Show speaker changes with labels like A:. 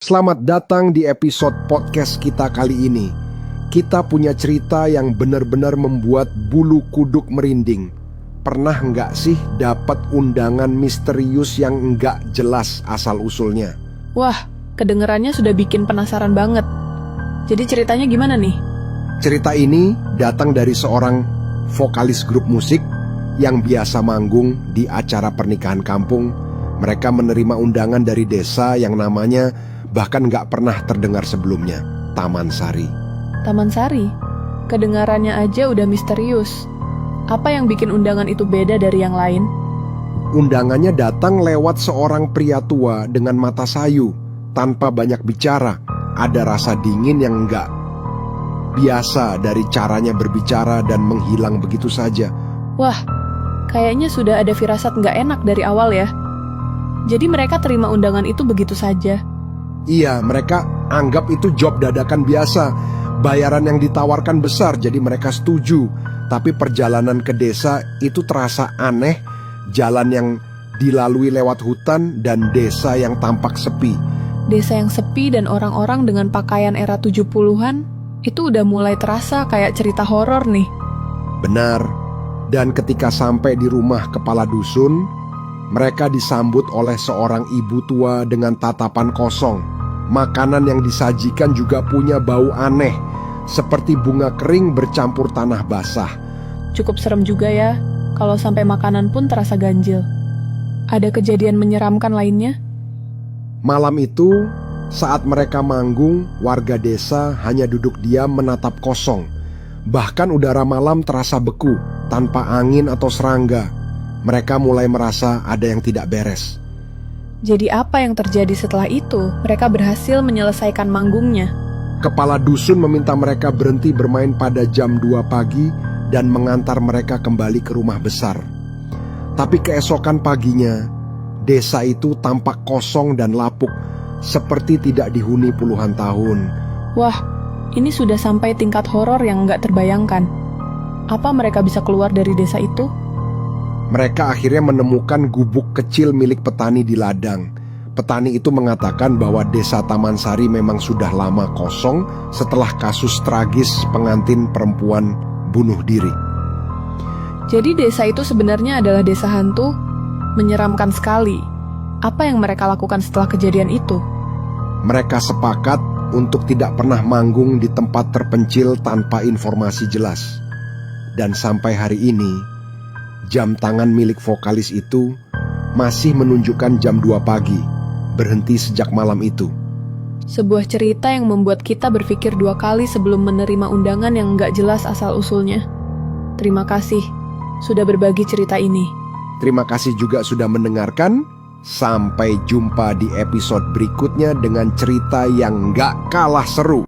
A: Selamat datang di episode podcast kita kali ini. Kita punya cerita yang benar-benar membuat bulu kuduk merinding. Pernah nggak sih dapat undangan misterius yang nggak jelas asal-usulnya?
B: Wah, kedengerannya sudah bikin penasaran banget. Jadi ceritanya gimana nih?
A: Cerita ini datang dari seorang vokalis grup musik yang biasa manggung di acara pernikahan kampung. Mereka menerima undangan dari desa yang namanya bahkan nggak pernah terdengar sebelumnya, Taman Sari.
B: Taman Sari? Kedengarannya aja udah misterius. Apa yang bikin undangan itu beda dari yang lain?
A: Undangannya datang lewat seorang pria tua dengan mata sayu, tanpa banyak bicara. Ada rasa dingin yang nggak biasa dari caranya berbicara dan menghilang begitu saja.
B: Wah, kayaknya sudah ada firasat nggak enak dari awal ya. Jadi mereka terima undangan itu begitu saja.
A: Iya, mereka anggap itu job dadakan biasa. Bayaran yang ditawarkan besar, jadi mereka setuju. Tapi perjalanan ke desa itu terasa aneh. Jalan yang dilalui lewat hutan dan desa yang tampak sepi.
B: Desa yang sepi dan orang-orang dengan pakaian era 70-an, itu udah mulai terasa kayak cerita horor nih.
A: Benar. Dan ketika sampai di rumah kepala dusun, mereka disambut oleh seorang ibu tua dengan tatapan kosong. Makanan yang disajikan juga punya bau aneh, seperti bunga kering bercampur tanah basah.
B: Cukup serem juga ya, kalau sampai makanan pun terasa ganjil. Ada kejadian menyeramkan lainnya?
A: Malam itu, saat mereka manggung, warga desa hanya duduk diam menatap kosong. Bahkan udara malam terasa beku, tanpa angin atau serangga. Mereka mulai merasa ada yang tidak beres.
B: Jadi apa yang terjadi setelah itu? Mereka berhasil menyelesaikan manggungnya.
A: Kepala dusun meminta mereka berhenti bermain pada jam 2 pagi dan mengantar mereka kembali ke rumah besar. Tapi keesokan paginya, desa itu tampak kosong dan lapuk, seperti tidak dihuni puluhan tahun.
B: Wah, ini sudah sampai tingkat horor yang nggak terbayangkan. Apa mereka bisa keluar dari desa itu?
A: Mereka akhirnya menemukan gubuk kecil milik petani di ladang. Petani itu mengatakan bahwa desa Taman Sari memang sudah lama kosong setelah kasus tragis pengantin perempuan bunuh diri.
B: Jadi desa itu sebenarnya adalah desa hantu? Menyeramkan sekali. Apa yang mereka lakukan setelah kejadian itu?
A: Mereka sepakat untuk tidak pernah manggung di tempat terpencil tanpa informasi jelas. Dan sampai hari ini, jam tangan milik vokalis itu masih menunjukkan jam 2 pagi, berhenti sejak malam itu.
B: Sebuah cerita yang membuat kita berpikir 2 kali sebelum menerima undangan yang nggak jelas asal-usulnya. Terima kasih sudah berbagi cerita ini.
A: Terima kasih juga sudah mendengarkan. Sampai jumpa di episode berikutnya dengan cerita yang nggak kalah seru.